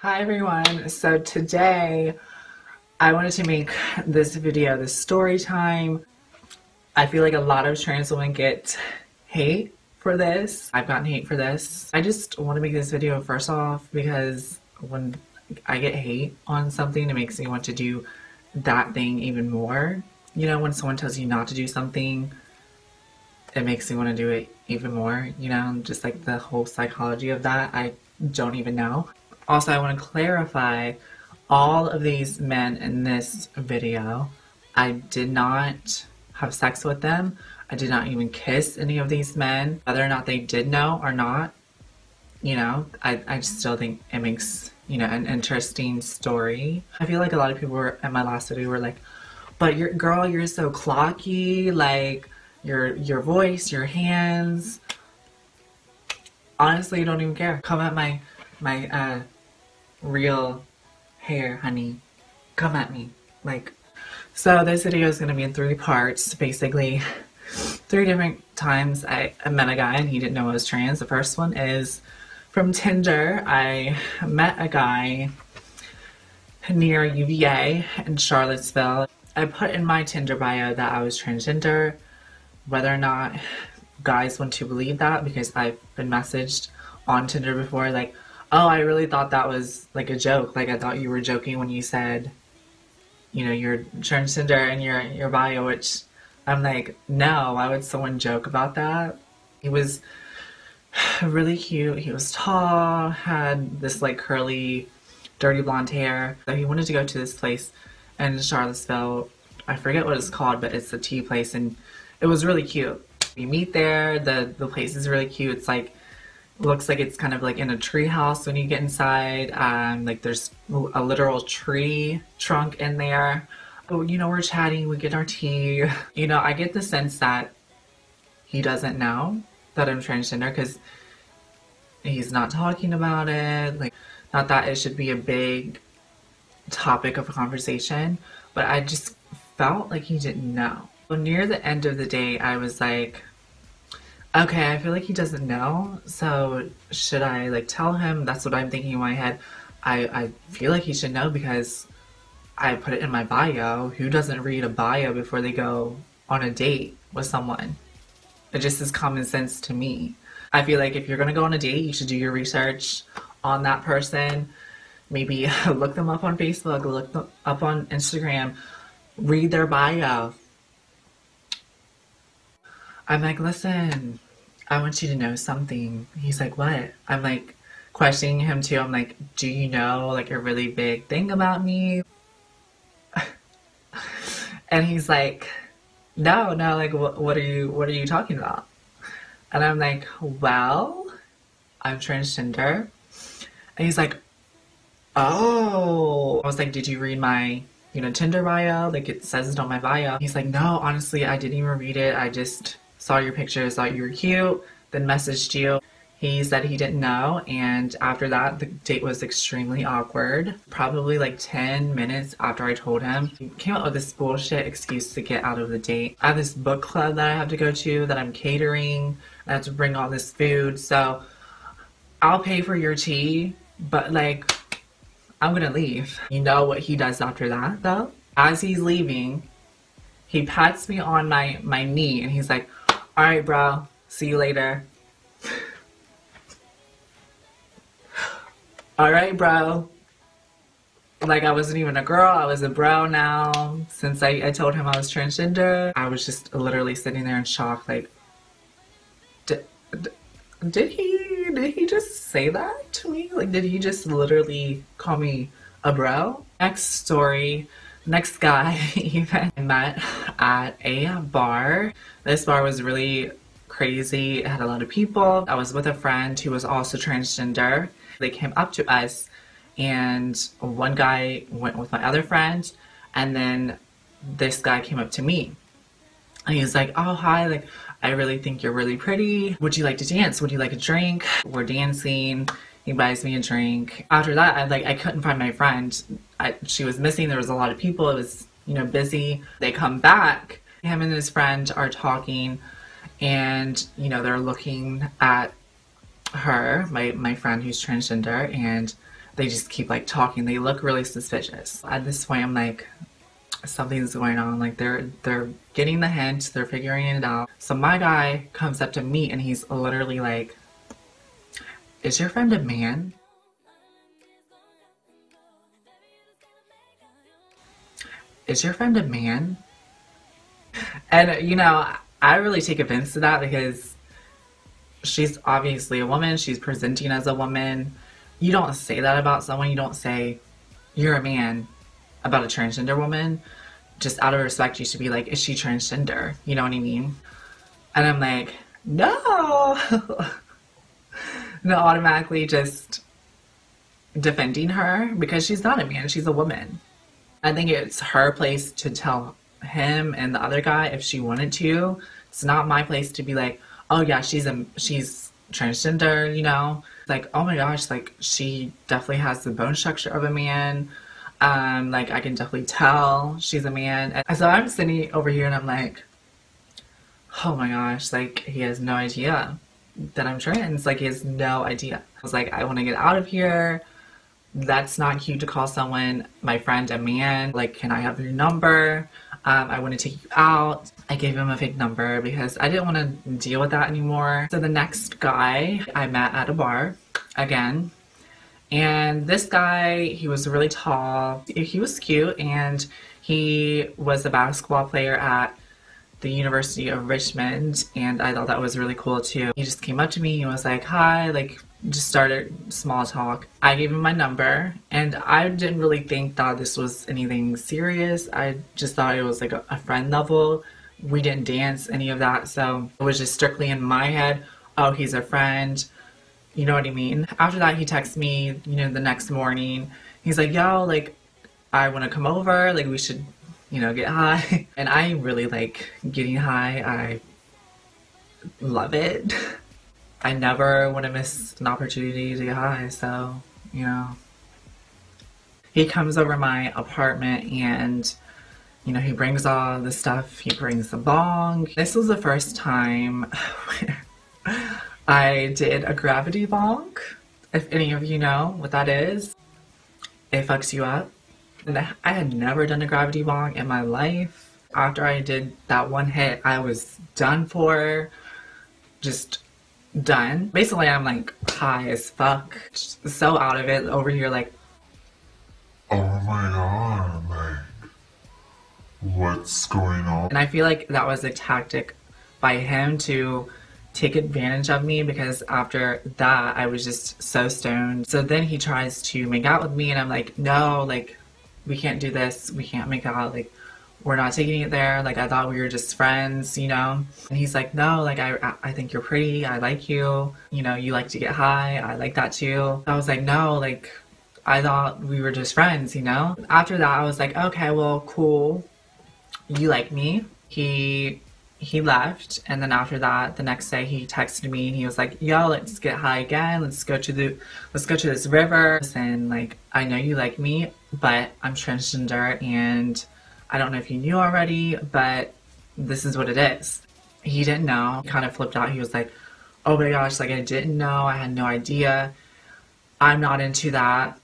Hi everyone. So today I wanted to make this video, this story time. I feel like a lot of trans women get hate for this. I've gotten hate for this. I just want to make this video first off because when I get hate on something, it makes me want to do that thing even more. You know, when someone tells you not to do something, it makes me want to do it even more. You know, just like the whole psychology of that, I don't even know. Also, I want to clarify all of these men in this video. I did not have sex with them. I did not even kiss any of these men. Whether or not they did know or not, you know, I still think it makes, you know, an interesting story. I feel like a lot of people were, in my last video were like, but girl, you're so clocky, like your voice, your hands. Honestly, I don't even care. Come at my real hair, honey. Come at me. So this video is going to be in 3 parts. Basically, 3 different times I met a guy and he didn't know I was trans. The first one is from Tinder. I met a guy near UVA in Charlottesville. I put in my Tinder bio that I was transgender. Whether or not guys want to believe that, because I've been messaged on Tinder before like, oh, I really thought that was like a joke. Like I thought you were joking when you said, you know, you're transgender in your bio, which I'm like, no, why would someone joke about that? He was really cute. He was tall, had this like curly, dirty blonde hair. So he wanted to go to this place in Charlottesville. I forget what it's called, but it's a tea place and it was really cute. We meet there, the place is really cute. It's like, looks like it's kind of like in a tree house when you get inside. Like there's a literal tree trunk in there. Oh, you know, we're chatting, we get our tea. You know, I get the sense that he doesn't know that I'm transgender because he's not talking about it. Like, not that it should be a big topic of a conversation, but I just felt like he didn't know. So near the end of the day, I was like, okay, I feel like he doesn't know, so should I like tell him? That's what I'm thinking in my head. I feel like he should know because I put it in my bio. Who doesn't read a bio before they go on a date with someone? It just is common sense to me. I feel like if you're gonna go on a date, you should do your research on that person. Maybe look them up on Facebook, look them up on Instagram, read their bio. I'm like, listen, I want you to know something. He's like, what? I'm like questioning him too. I'm like, do you know like a really big thing about me? And he's like, no, like what are you talking about? And I'm like, well, I'm transgender. And he's like, oh. I was like, did you read my, you know, Tinder bio? Like it says it on my bio. He's like, no, honestly, I didn't even read it. I just saw your pictures, thought you were cute, then messaged you. He said he didn't know, and after that, the date was extremely awkward. Probably like 10 minutes after I told him, he came up with this bullshit excuse to get out of the date. I have this book club that I have to go to, that I'm catering. I have to bring all this food, so I'll pay for your tea, but like, I'm gonna leave. You know what he does after that, though? As he's leaving, he pats me on my knee, and he's like, all right, bro, see you later. All right, bro. Like I wasn't even a girl, I was a bro now. Since I told him I was transgender, I was just literally sitting there in shock, like, did he just say that to me? Like, did he just literally call me a bro? Next story. Next guy even I met at a bar. This bar was really crazy. It had a lot of people. I was with a friend who was also transgender. They came up to us and one guy went with my other friend and then this guy came up to me. And he was like, oh, hi, like, I really think you're really pretty. Would you like to dance? Would you like a drink? We're dancing. He buys me a drink. After that, I couldn't find my friend. She was missing. There was a lot of people. It was, you know, busy. They come back. Him and his friend are talking and, you know, they're looking at her, my friend who's transgender, and they just keep like talking. They look really suspicious. At this point, I'm like, something's going on. Like they're getting the hint, they're figuring it out. So my guy comes up to me and he's literally like, "Is your friend a man? Is your friend a man?" And you know, I really take offense to that because she's obviously a woman, she's presenting as a woman. You don't say that about someone. You don't say you're a man about a transgender woman. Just out of respect, you should be like, "Is she transgender?" You know what I mean? And I'm like, no. No, automatically just defending her because she's not a man, she's a woman. I think it's her place to tell him and the other guy if she wanted to. It's not my place to be like, "Oh yeah, she's transgender," you know? Like, oh my gosh, like she definitely has the bone structure of a man. Like I can definitely tell she's a man. And so I'm sitting over here and I'm like, oh my gosh, like he has no idea that I'm trans. Like he has no idea. I was like, I want to get out of here. That's not cute to call someone, my friend, a man. Like, can I have your number? I want to take you out. I gave him a fake number because I didn't want to deal with that anymore. So the next guy I met at a bar again. And this guy, he was really tall. He was cute and he was a basketball player at the University of Richmond, and I thought that was really cool too. He just came up to me, he was like, "Hi," like just started small talk. I gave him my number and I didn't really think that this was anything serious. I just thought it was like a friend level. We didn't dance, any of that, so it was just strictly in my head, oh, he's a friend, you know what I mean? After that, he texted me, you know, the next morning. He's like, "Yo, like, I want to come over, like we should, you know, get high." And I really like getting high. I love it. I never want to miss an opportunity to get high, so, you know. He comes over my apartment and, you know, he brings all the stuff. He brings the bong. This was the first time where I did a gravity bong. If any of you know what that is, it fucks you up. And I had never done a gravity bong in my life. After I did that one hit, I was done for. Just done. Basically, I'm like high as fuck. Just so out of it over here like, oh my god, like, what's going on? and I feel like that was a tactic by him to take advantage of me because after that, I was just so stoned. So then he tries to make out with me and I'm like, no, like, we can't do this. We can't make out. Like, we're not taking it there. Like, I thought we were just friends, you know? And he's like, no, like, I think you're pretty. I like you. You know, you like to get high. I like that too. I was like, no, like, I thought we were just friends, you know? After that, I was like, okay, well, cool. You like me. He left, and then after that, the next day he texted me and he was like, yo, let's get high again. Let's go to this river. And like, I know you like me, but I'm transgender and I don't know if you knew already, but this is what it is. He didn't know. He kind of flipped out. He was like, oh my gosh, like I didn't know. I had no idea. I'm not into that.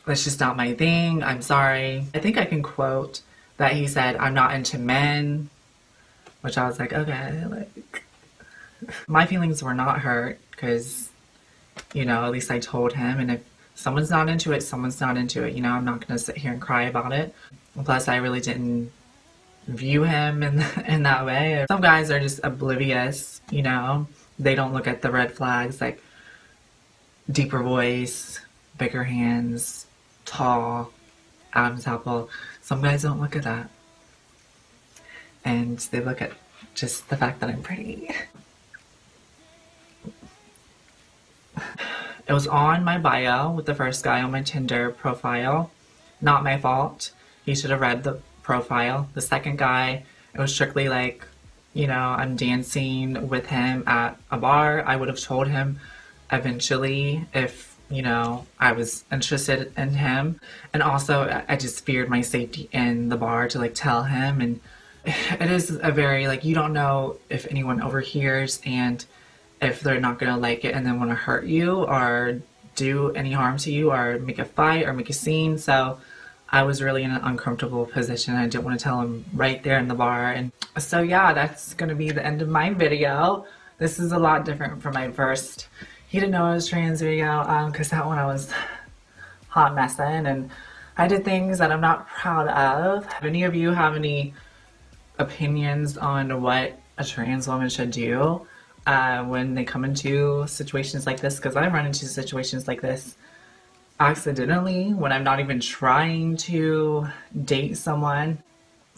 That's just not my thing. I'm sorry. I think I can quote that he said, I'm not into men, which I was like, okay, like, my feelings were not hurt because, you know, at least I told him, and if someone's not into it, someone's not into it, you know, I'm not going to sit here and cry about it. Plus, I really didn't view him in that way. Some guys are just oblivious, you know, they don't look at the red flags, like deeper voice, bigger hands, tall, Adam's apple. Some guys don't look at that. And they look at just the fact that I'm pretty. It was on my bio with the first guy on my Tinder profile. Not my fault. He should have read the profile. The second guy, it was strictly like, you know, I'm dancing with him at a bar. I would have told him eventually if, you know, I was interested in him. And also, I just feared my safety in the bar to like tell him. And it is a very, like, you don't know if anyone overhears and if they're not gonna like it and then want to hurt you, or do any harm to you or make a fight or make a scene. So I was really in an uncomfortable position. I didn't want to tell him right there in the bar. And so yeah, that's going to be the end of my video. This is a lot different from my first he didn't know I was trans video, because that one I was hot messing and I did things that I'm not proud of. If any of you have any opinions on what a trans woman should do when they come into situations like this, because I've run into situations like this accidentally when I'm not even trying to date someone.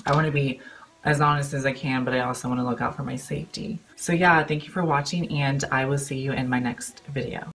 I want to be as honest as I can, but I also want to look out for my safety. So yeah, thank you for watching, and I will see you in my next video.